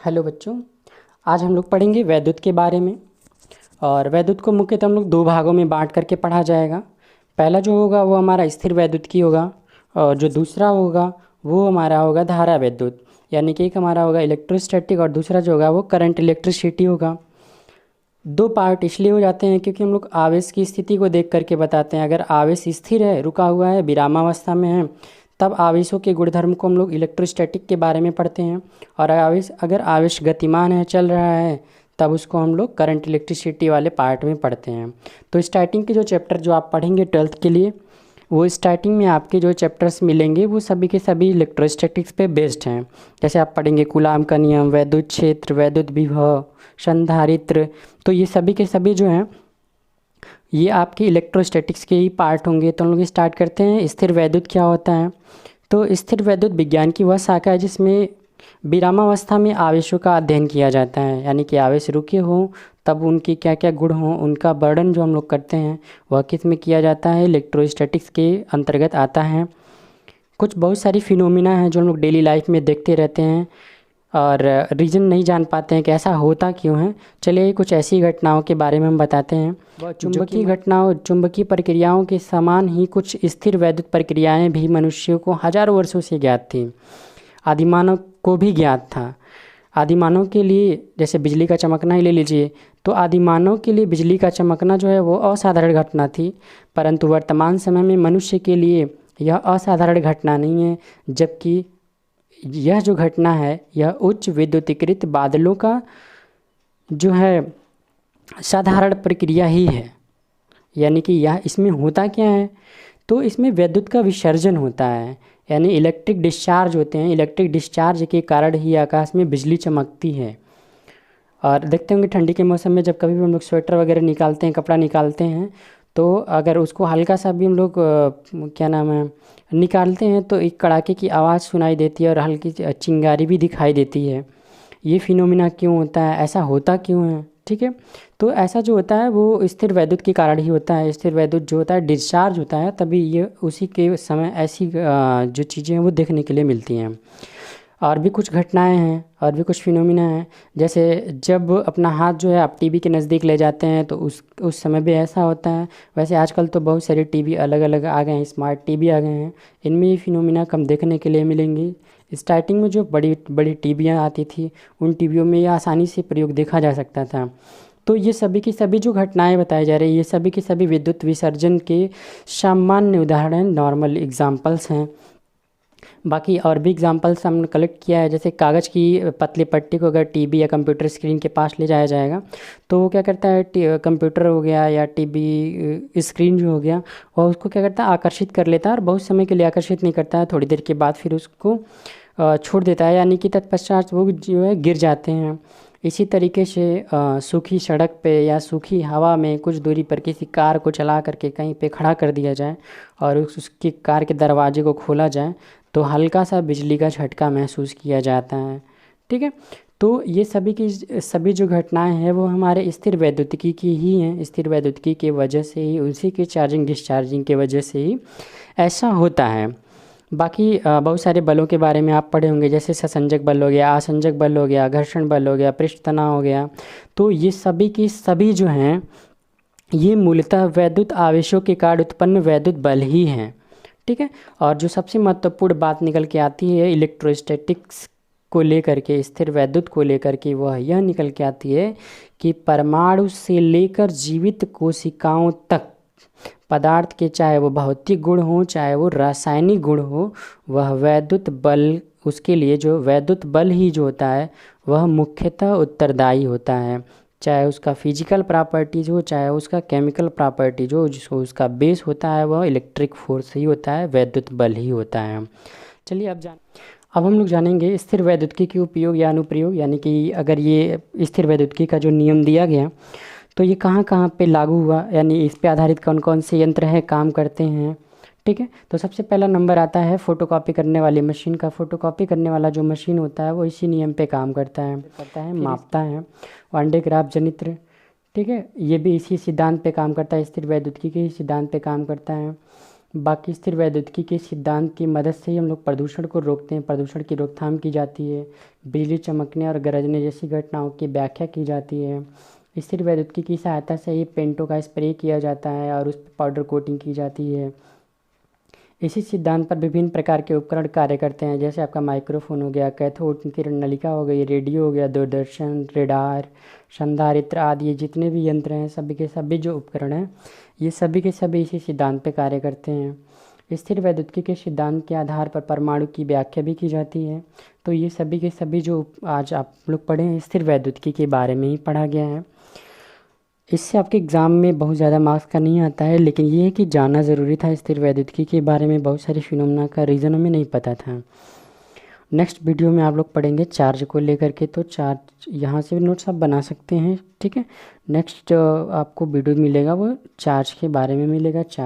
Hello बच्चों, आज हम लोग पढ़ेंगे वैद्युत के बारे में। और वैद्युत को मुख्यतः हम लोग दो भागों में बांट करके पढ़ा जाएगा। पहला जो होगा वो हमारा स्थिर वैद्युत की होगा, और जो दूसरा होगा वो हमारा होगा धारा वैद्युत। यानी कि एक हमारा होगा इलेक्ट्रोस्टैटिक और दूसरा जो होगा वो करंट इलेक्ट्रिसिटी होगा। दो पार्ट इसलिए हो जाते हैं क्योंकि हम लोग आवेश की स्थिति को देख करके बताते हैं। अगर आवेश स्थिर है, रुका हुआ है, विरामावस्था में है, तब आवेशों के गुणधर्म को हम लोग इलेक्ट्रोस्टैटिक के बारे में पढ़ते हैं। और अगर आवेश गतिमान है, चल रहा है, तब उसको हम लोग करंट इलेक्ट्रिसिटी वाले पार्ट में पढ़ते हैं। तो स्टार्टिंग के जो चैप्टर जो आप पढ़ेंगे 12th के लिए, वो स्टार्टिंग में आपके जो चैप्टर्स मिलेंगे वो सभी के सभी इलेक्ट्रोस्टैटिक्स पे बेस्ड हैं। जैसे आप पढ़ेंगे कूलाम का नियम, वैद्युत क्षेत्र, वैद्युत विभव, संधारित्र। तो ये सभी के सभी जो हैं ये आपके इलेक्ट्रोस्टैटिक्स के ही पार्ट होंगे। तो हम लोग स्टार्ट करते हैं। स्थिर वैद्युत क्या होता है? तो स्थिर वैद्युत विज्ञान की वह शाखा है जिसमें विरामावस्था में आवेशों का अध्ययन किया जाता है। यानी कि आवेश रुके हों तब उनके क्या क्या गुण हों, उनका वर्णन जो हम लोग करते हैं वह किस में किया जाता है? इलेक्ट्रोस्टैटिक्स के अंतर्गत आता है। कुछ बहुत सारी फिनोमिना हैं जो हम लोग डेली लाइफ में देखते रहते हैं और रीज़न नहीं जान पाते हैं कि ऐसा होता क्यों है। चलिए कुछ ऐसी घटनाओं के बारे में हम बताते हैं। वह चुंबकीय घटनाओं, चुंबकीय प्रक्रियाओं के समान ही कुछ स्थिर वैद्युत प्रक्रियाएं भी मनुष्यों को हजारों वर्षों से ज्ञात थी। आदिमानव को भी ज्ञात था। आदिमानव के लिए जैसे बिजली का चमकना ही ले लीजिए, तो आदिमानव के लिए बिजली का चमकना जो है वो असाधारण घटना थी। परंतु वर्तमान समय में मनुष्य के लिए यह असाधारण घटना नहीं है, जबकि यह जो घटना है यह उच्च विद्युतीकृत बादलों का जो है साधारण प्रक्रिया ही है। यानी कि यह इसमें होता क्या है? तो इसमें विद्युत का विसर्जन होता है, यानी इलेक्ट्रिक डिस्चार्ज होते हैं। इलेक्ट्रिक डिस्चार्ज के कारण ही आकाश में बिजली चमकती है। और देखते होंगे ठंडी के मौसम में जब कभी भी हम लोग स्वेटर वगैरह निकालते हैं, कपड़ा निकालते हैं, तो अगर उसको हल्का सा भी हम लोग क्या नाम है निकालते हैं तो एक कड़ाके की आवाज़ सुनाई देती है और हल्की चिंगारी भी दिखाई देती है। ये फिनोमिना क्यों होता है? ऐसा होता क्यों है? ठीक है, तो ऐसा जो होता है वो स्थिर वैद्युत के कारण ही होता है। स्थिर वैद्युत जो होता है डिस्चार्ज होता है, तभी ये उसी के समय ऐसी जो चीज़ें हैं वो देखने के लिए मिलती हैं। और भी कुछ घटनाएं हैं और भी कुछ फिनोमिना हैं। जैसे जब अपना हाथ जो है आप टीवी के नज़दीक ले जाते हैं तो उस समय भी ऐसा होता है। वैसे आजकल तो बहुत सारे टीवी अलग अलग आ गए हैं, स्मार्ट टीवी आ गए हैं, इनमें ये फिनोमिना कम देखने के लिए मिलेंगी। स्टार्टिंग में जो बड़ी बड़ी टीवियाँ आती थी उन टीवियों में ये आसानी से प्रयोग देखा जा सकता था। तो ये सभी की सभी जो घटनाएं बताई जा रही है ये सभी की सभी विद्युत विसर्जन के सामान्य उदाहरण, नॉर्मल एग्जाम्पल्स हैं। बाकी और भी एग्जांपल्स हमने कलेक्ट किया है। जैसे कागज़ की पतली पट्टी को अगर टीवी या कंप्यूटर स्क्रीन के पास ले जाया जाएगा तो वो क्या करता है, कंप्यूटर हो गया या टीवी स्क्रीन जो हो गया और उसको क्या करता है, आकर्षित कर लेता है। और बहुत समय के लिए आकर्षित नहीं करता है, थोड़ी देर के बाद फिर उसको छोड़ देता है, यानी कि तत्पश्चात वो जो है गिर जाते हैं। इसी तरीके से सूखी सड़क पे या सूखी हवा में कुछ दूरी पर किसी कार को चला करके कहीं पे खड़ा कर दिया जाए और उसकी कार के दरवाजे को खोला जाए तो हल्का सा बिजली का झटका महसूस किया जाता है। ठीक है, तो ये सभी की सभी जो घटनाएं हैं वो हमारे स्थिर वैद्युतिकी की ही हैं। स्थिर वैद्युतिकी के वजह से ही, उसी के चार्जिंग डिस्चार्जिंग के वजह से ही ऐसा होता है। बाकी बहुत सारे बलों के बारे में आप पढ़े होंगे, जैसे ससंजक बल हो गया, आसंजक बल हो गया, घर्षण बल हो गया, पृष्ठ तनाव हो गया। तो ये सभी की सभी जो हैं ये मूलतः वैद्युत आवेशों के कारण उत्पन्न वैद्युत बल ही हैं। ठीक है, और जो सबसे महत्वपूर्ण बात निकल के आती है इलेक्ट्रोस्टैटिक्स को लेकर के, स्थिर वैद्युत को लेकर के, वह यह निकल के आती है कि परमाणु से लेकर जीवित कोशिकाओं तक पदार्थ के, चाहे वो भौतिक गुण हो चाहे वो रासायनिक गुण हो, वह वैद्युत बल, उसके लिए जो वैद्युत बल ही जो होता है वह मुख्यतः उत्तरदायी होता है। चाहे उसका फिजिकल प्रॉपर्टीज हो चाहे उसका केमिकल प्रॉपर्टीज हो, जिसको उसका बेस होता है वह इलेक्ट्रिक फोर्स ही होता है, वैद्युत बल ही होता है। चलिए अब हम लोग जानेंगे स्थिर वैद्युतिकी के उपयोग या अनुप्रयोग। यानी कि अगर ये स्थिर वैद्युतिकी का जो नियम दिया गया तो ये कहाँ कहाँ पे लागू हुआ, यानी इस पे आधारित कौन कौन से यंत्र हैं, काम करते हैं। ठीक है, तो सबसे पहला नंबर आता है फोटोकॉपी करने वाली मशीन का। फोटोकॉपी करने वाला जो मशीन होता है वो इसी नियम पे काम करता है मापता है। वांडेग्राफ जनित्र, ठीक है, ये भी इसी सिद्धांत पे काम करता है, स्थिर वैद्युतिकी के ही सिद्धांत पे काम करता है। बाकी स्थिर वैद्युतिकी के सिद्धांत की मदद से ही हम लोग प्रदूषण को रोकते हैं, प्रदूषण की रोकथाम की जाती है, बिजली चमकने और गरजने जैसी घटनाओं की व्याख्या की जाती है। स्थिर वैद्युतिकी की सहायता से ही पेंटों का स्प्रे किया जाता है और उस पर पाउडर कोटिंग की जाती है। इसी सिद्धांत पर विभिन्न प्रकार के उपकरण कार्य करते हैं, जैसे आपका माइक्रोफोन हो गया, कैथोड किरण नलिका हो गई, रेडियो हो गया, दूरदर्शन, रेडार, संधारित्र आदि। ये जितने भी यंत्र हैं, सभी के सभी जो उपकरण हैं, ये सभी के सभी इसी सिद्धांत पर कार्य करते हैं। स्थिर वैद्युतिकी के सिद्धांत के आधार पर परमाणु की व्याख्या भी की जाती है। तो ये सभी के सभी जो आज आप लोग पढ़े हैं, स्थिर वैद्युतिकी के बारे में ही पढ़ा गया है। इससे आपके एग्ज़ाम में बहुत ज़्यादा मार्क्स का नहीं आता है, लेकिन ये है कि जानना ज़रूरी था। स्थिर वैद्युतिकी के बारे में बहुत सारे फिनोमेना का रीज़न हमें नहीं पता था। नेक्स्ट वीडियो में आप लोग पढ़ेंगे चार्ज को लेकर के, तो चार्ज यहाँ से भी नोट्स आप बना सकते हैं, ठीक है। नेक्स्ट आपको वीडियो मिलेगा वो चार्ज के बारे में मिलेगा। चार्ज